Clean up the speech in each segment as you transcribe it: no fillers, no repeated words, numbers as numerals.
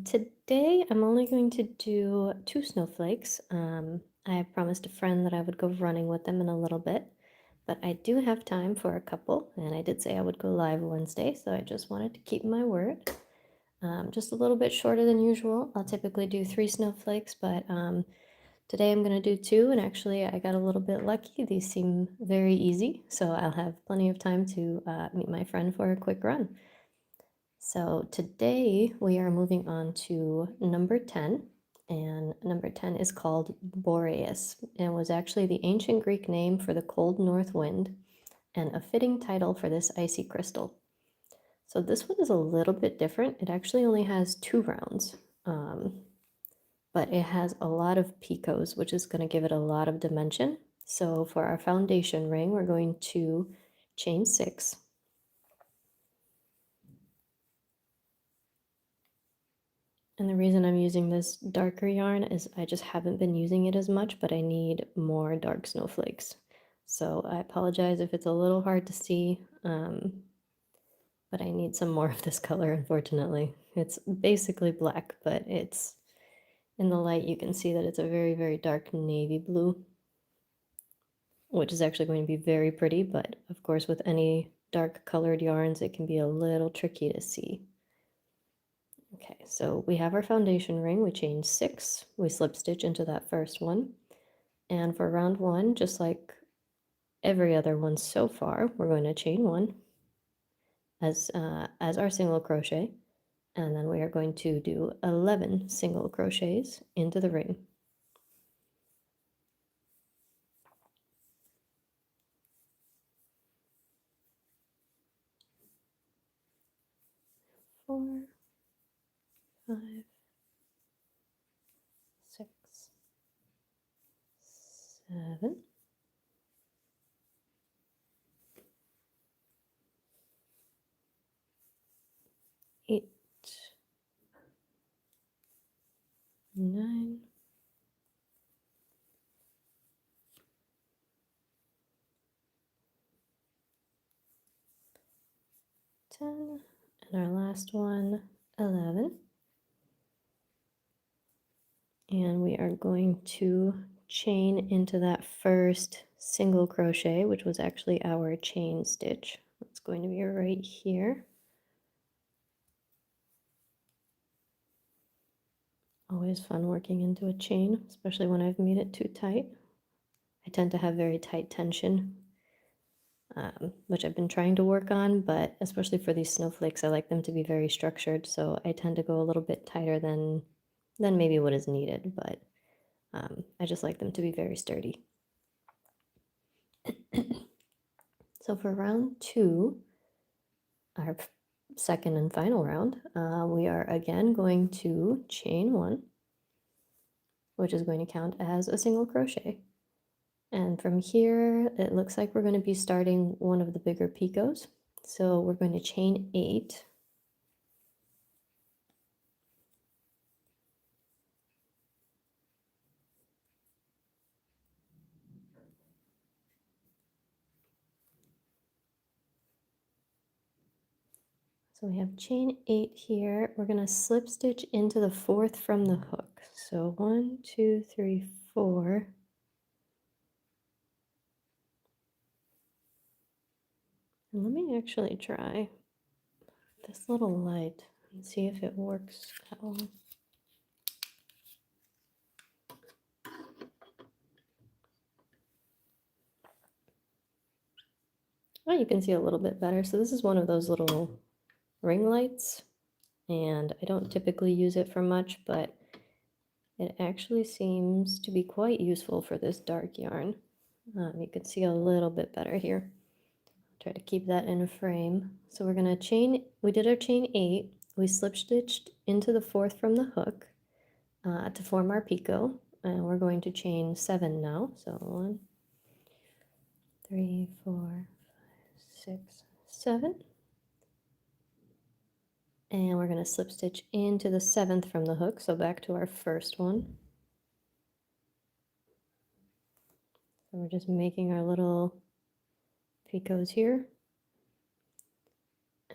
Today I'm only going to do two snowflakes. I promised a friend that I would go running with them in a little bit, but I do have time for a couple, and I did say I would go live Wednesday, so I just wanted to keep my word. Just a little bit shorter than usual. I'll typically do three snowflakes, but today I'm going to do two, and actually I got a little bit lucky. These seem very easy, so I'll have plenty of time to meet my friend for a quick run. So today we are moving on to number 10, and number 10 is called Boreas, and was actually the ancient Greek name for the cold north wind, and a fitting title for this icy crystal. So this one is a little bit different. It actually only has two rounds, but it has a lot of picots, which is going to give it a lot of dimension. So for our foundation ring, we're going to chain 6. And the reason I'm using this darker yarn is I just haven't been using it as much, but I need more dark snowflakes. So I apologize if it's a little hard to see, but I need some more of this color, unfortunately. It's basically black, but it's in the light you can see that it's a very, very dark navy blue, which is actually going to be very pretty, but of course with any dark colored yarns, it can be a little tricky to see. Okay, so we have our foundation ring. We chain 6. We slip stitch into that first one. And for round 1, just like every other one so far, we're going to chain 1 as our single crochet. And then we are going to do 11 single crochets into the ring. Four, 5, 6, 7, 8, 9, 10, and our last one, 11. And we are going to chain into that first single crochet, which was actually our chain stitch. It's going to be right here. Always fun working into a chain, especially when I've made it too tight. I tend to have very tight tension, which I've been trying to work on, but especially for these snowflakes, I like them to be very structured, so I tend to go a little bit tighter than maybe what is needed, but I just like them to be very sturdy. So for round 2, our second and final round, we are again going to chain 1, which is going to count as a single crochet. And from here, it looks like we're going to be starting one of the bigger picots. So we're going to chain 8. So we have chain 8 here. We're going to slip stitch into the 4th from the hook. So 1, 2, 3, 4. And let me actually try this little light and see if it works at all. Oh, you can see a little bit better. So this is one of those little ring lights, and I don't typically use it for much, but it actually seems to be quite useful for this dark yarn. You can see a little bit better here. Try to keep that in a frame. So we're gonna chain, we did our chain 8, we slip stitched into the 4th from the hook to form our picot, and we're going to chain 7 now. So 1, 3, 4, 5, 6, 7. And we're going to slip stitch into the 7th from the hook, so back to our first one. So we're just making our little picots here.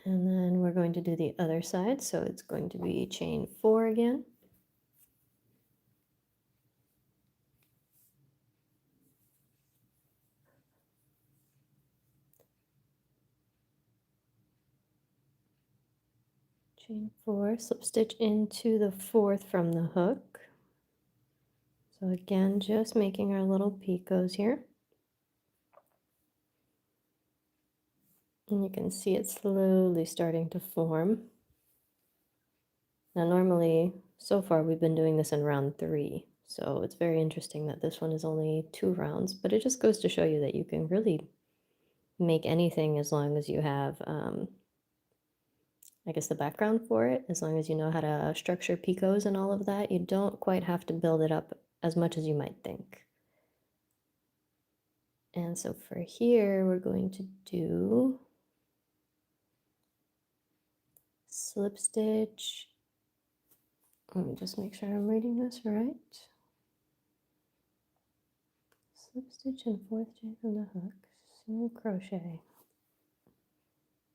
And then we're going to do the other side, so it's going to be chain 4 again. Chain 4, slip stitch into the 4th from the hook. So again, just making our little picots here. And you can see it slowly starting to form. Now normally, so far we've been doing this in round 3, so it's very interesting that this one is only 2 rounds, but it just goes to show you that you can really make anything as long as you have, I guess, the background for it, as long as you know how to structure picots and all of that. You don't quite have to build it up as much as you might think. And so for here, we're going to do slip stitch. Let me just make sure I'm reading this right. Slip stitch and 4th chain from the hook, single crochet.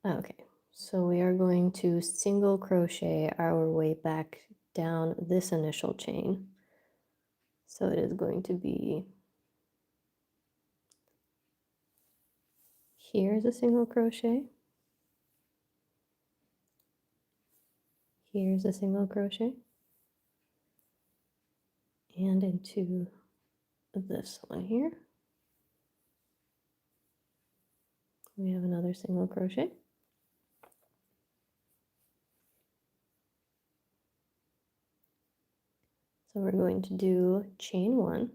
Okay, so we are going to single crochet our way back down this initial chain. So it is going to be, here's a single crochet, here's a single crochet, and into this one here, we have another single crochet. So we're going to do chain 1,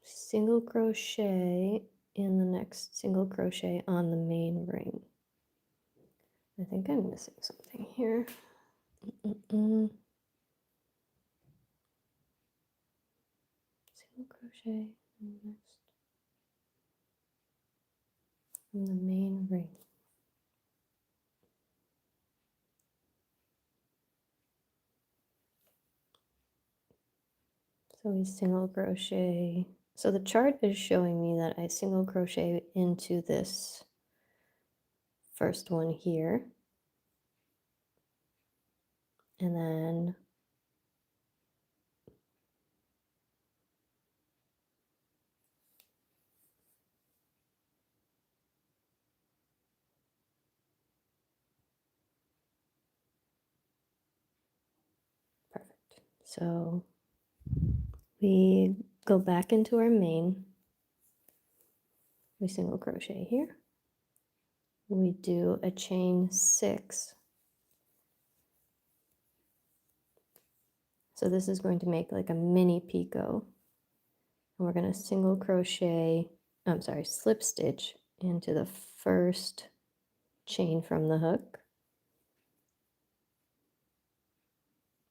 single crochet in the next single crochet on the main ring. I think I'm missing something here. Single crochet next on the main ring. So we single crochet. So the chart is showing me that I single crochet into this first one here, and then perfect. So we go back into our main, we single crochet here, we do a chain 6. So this is going to make like a mini picot. And we're going to single crochet, I'm sorry, slip stitch into the first chain from the hook.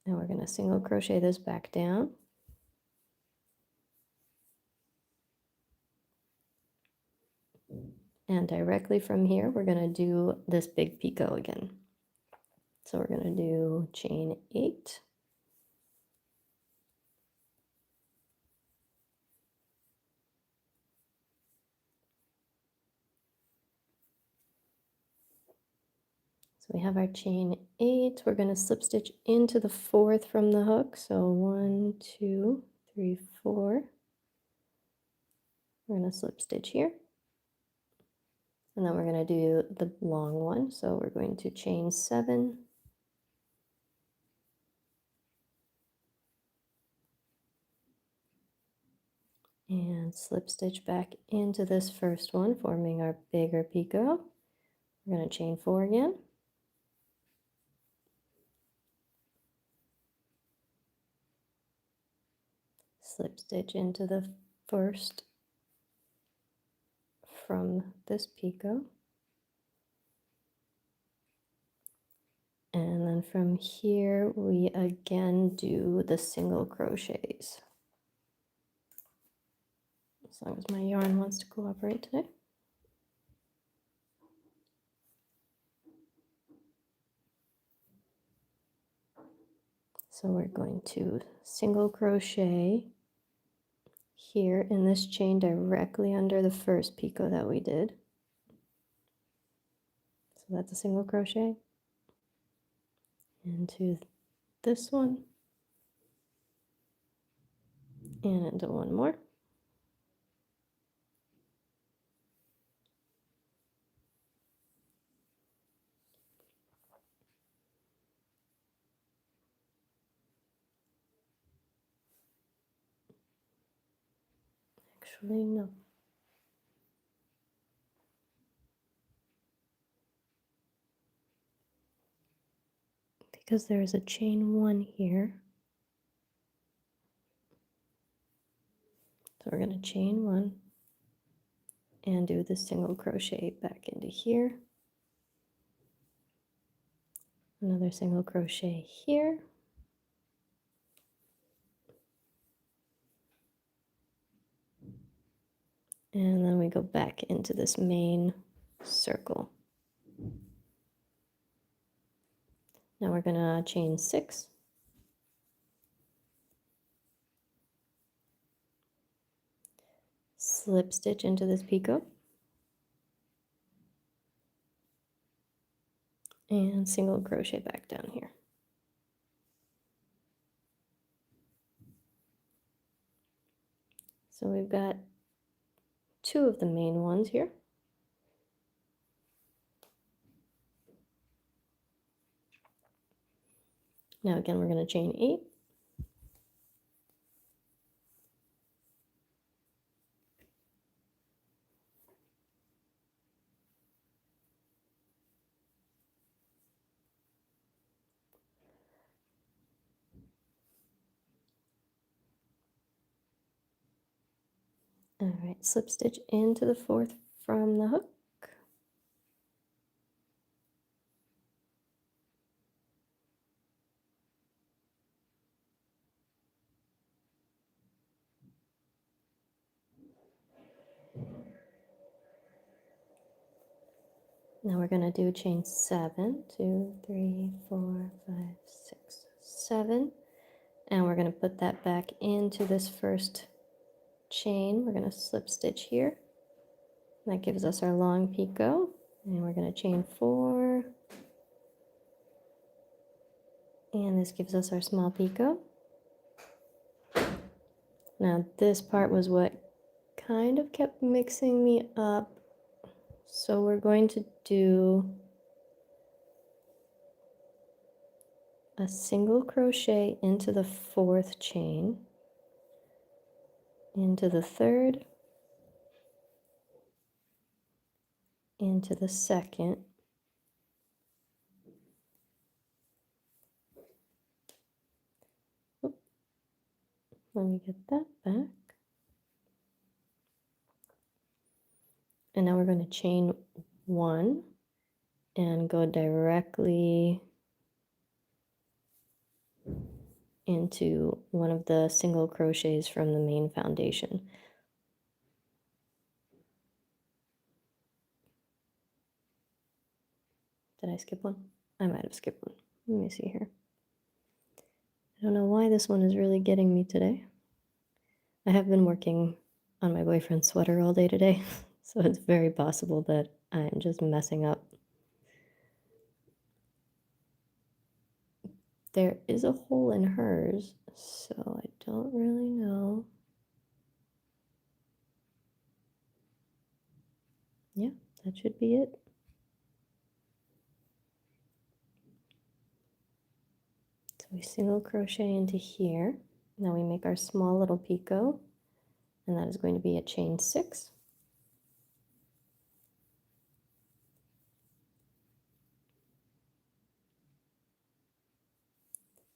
And we're going to single crochet this back down. And directly from here, we're going to do this big picot again. So we're going to do chain 8. So we have our chain 8. We're going to slip stitch into the 4th from the hook. So 1, 2, 3, 4. We're going to slip stitch here. And then we're going to do the long one. So we're going to chain 7. And slip stitch back into this first one, forming our bigger picot. We're going to chain 4 again. Slip stitch into the first from this picot. And then from here, we again do the single crochets. As long as my yarn wants to cooperate today. So we're going to single crochet here in this chain directly under the first picot that we did. So that's a single crochet into this one and into one more. Actually, no. Because there is a chain one here. So we're going to chain one and do the single crochet back into here. Another single crochet here. And then we go back into this main circle. Now we're going to chain 6. Slip stitch into this picot. And single crochet back down here. So we've got 2 of the main ones here. Now again, we're going to chain 8. All right, slip stitch into the 4th from the hook. Now we're going to do chain 7, 2, 3, 4, 5, 6, 7, and we're going to put that back into this first chain. We're going to slip stitch here. That gives us our long picot, and we're going to chain 4, and this gives us our small picot. Now this part was what kind of kept mixing me up, so we're going to do a single crochet into the 4th chain, into the 3rd, into the 2nd, let me get that back, and now we're going to chain 1 and go directly into one of the single crochets from the main foundation. Did I skip one? I might have skipped one. Let me see here. I don't know why this one is really getting me today. I have been working on my boyfriend's sweater all day today, so it's very possible that I'm just messing up. There is a hole in hers, so I don't really know. Yeah, that should be it. So we single crochet into here. Now we make our small little picot, and that is going to be a chain 6.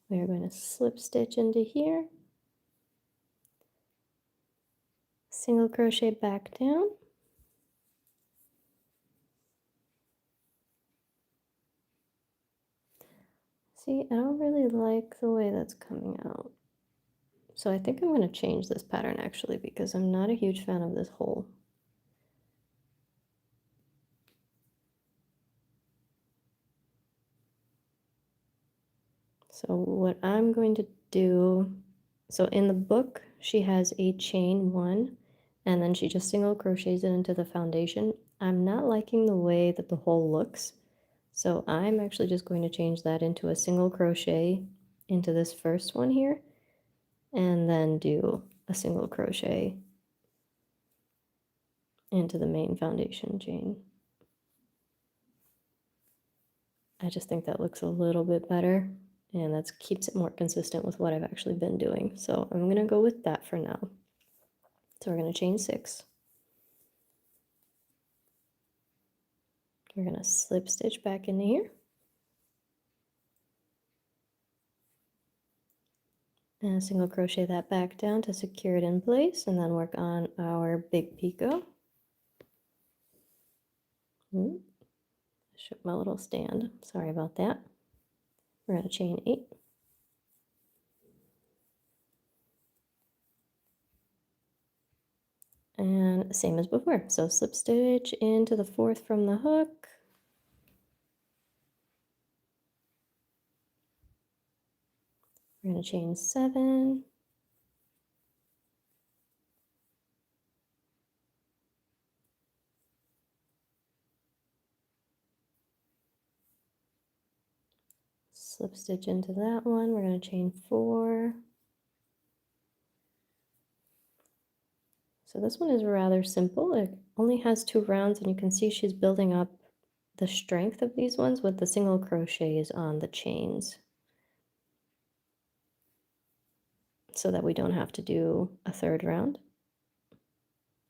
We are going to slip stitch into here, single crochet back down, see, I don't really like the way that's coming out. So I think I'm going to change this pattern actually, because I'm not a huge fan of this hole. So what I'm going to do So in the book, she has a chain one, and then she just single crochets it into the foundation. I'm not liking the way that the hole looks, so I'm actually just going to change that into a single crochet into this first one here, and then do a single crochet into the main foundation chain. I just think that looks a little bit better, and that keeps it more consistent with what I've actually been doing. So I'm going to go with that for now. So we're going to chain 6. We're going to slip stitch back into here. And single crochet that back down to secure it in place, and then work on our big picot. Shook my little stand. Sorry about that. We're going to chain 8. And same as before. So slip stitch into the 4th from the hook. We're going to chain 7. Slip stitch into that one. We're going to chain 4. So this one is rather simple. It only has 2 rounds, and you can see she's building up the strength of these ones with the single crochets on the chains, so that we don't have to do a 3rd round.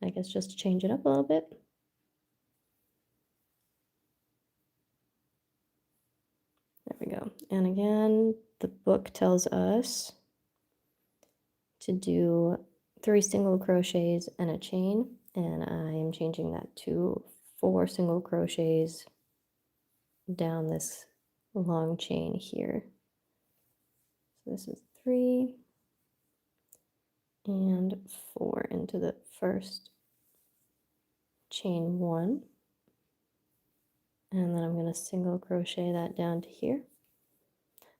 I guess just to change it up a little bit. There we go. And again, the book tells us to do 3 single crochets and a chain, and I am changing that to 4 single crochets down this long chain here. So this is 3 and 4 into the first chain 1, and then I'm going to single crochet that down to here.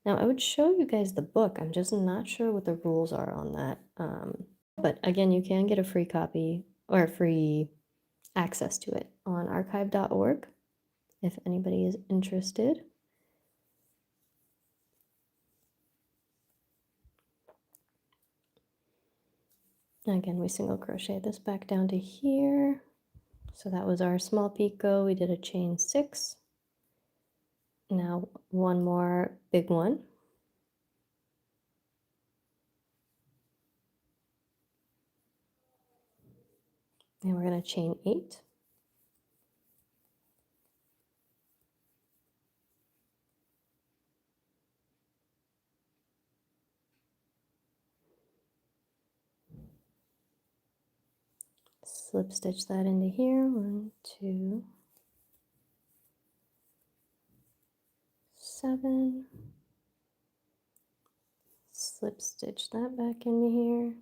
Now I would show you guys the book, I'm just not sure what the rules are on that, but again, you can get a free copy or free access to it on archive.org if anybody is interested. Again, we single crochet this back down to here. So that was our small picot. We did a chain 6. Now one more big one. And we're going to chain 8. Slip stitch that into here. 1, 2, 7. Slip stitch that back into here.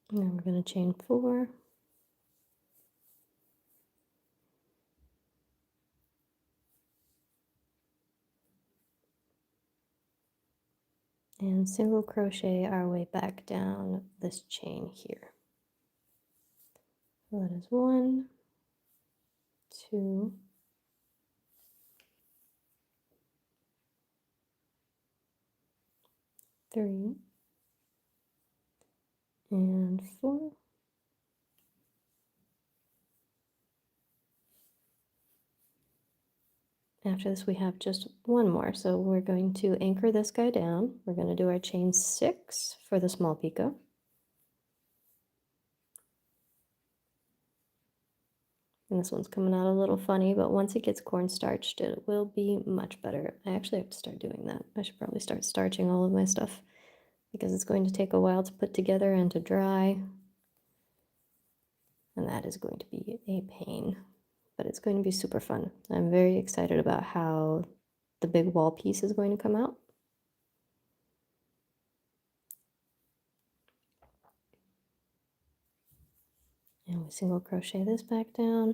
And then we're going to chain 4. And single crochet our way back down this chain here. So that is 1, 2, 3, and 4. After this, we have just one more. So we're going to anchor this guy down. We're going to do our chain 6 for the small picot. And this one's coming out a little funny, but once it gets cornstarched, it will be much better. I actually have to start doing that. I should probably start starching all of my stuff because it's going to take a while to put together and to dry. And that is going to be a pain, but it's going to be super fun. I'm very excited about how the big wall piece is going to come out. And And we single crochet this back down.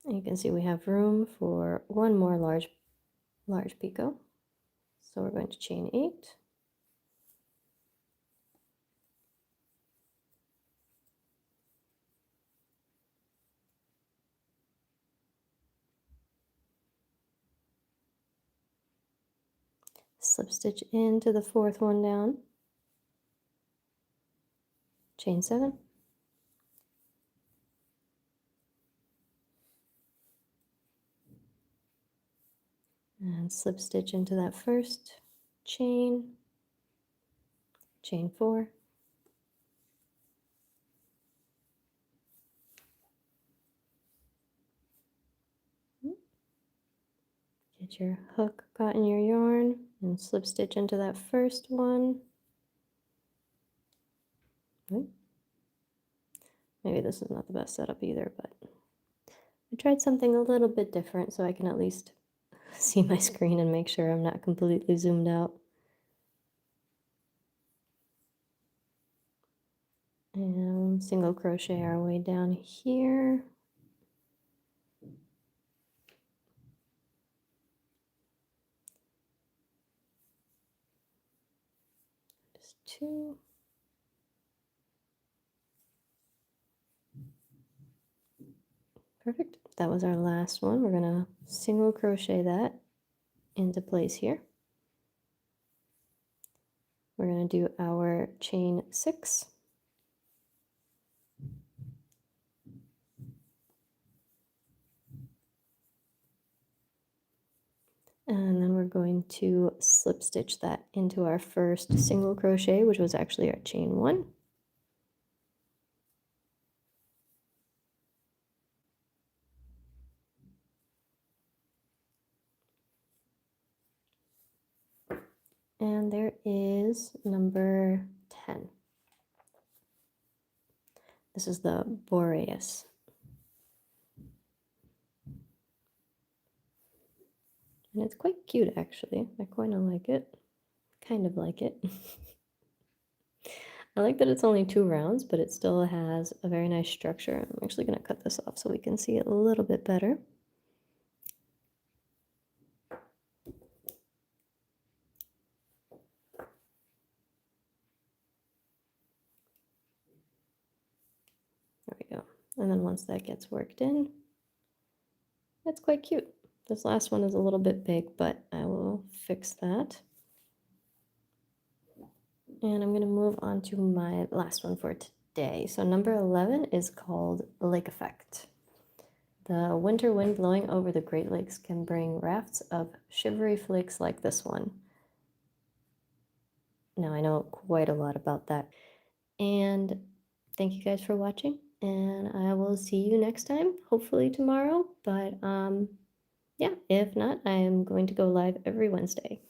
And you can see we have room for one more large picot. So we're going to chain 8. Slip stitch into the 4th one down, chain 7, and slip stitch into that first chain, chain 4, get your hook caught in your yarn and slip stitch into that first one. Maybe this is not the best setup either, but I tried something a little bit different so I can at least see my screen and make sure I'm not completely zoomed out. And single crochet our way down here. Just 2. Perfect. That was our last one. We're going to single crochet that into place here. We're going to do our chain 6. And then we're going to slip stitch that into our first single crochet, which was actually our chain 1. And there is number 10. This is the Boreas. And it's quite cute, actually. I kind of like it. Kind of like it. I like that it's only 2 rounds, but it still has a very nice structure. I'm actually going to cut this off so we can see it a little bit better. There we go. And then once that gets worked in, that's quite cute. This last one is a little bit big, but I will fix that. And I'm going to move on to my last one for today. So number 11 is called Lake Effect. The winter wind blowing over the Great Lakes can bring rafts of shivery flakes like this one. Now I know quite a lot about that. And thank you guys for watching, and I will see you next time, hopefully tomorrow, but yeah, if not, I am going to go live every Wednesday.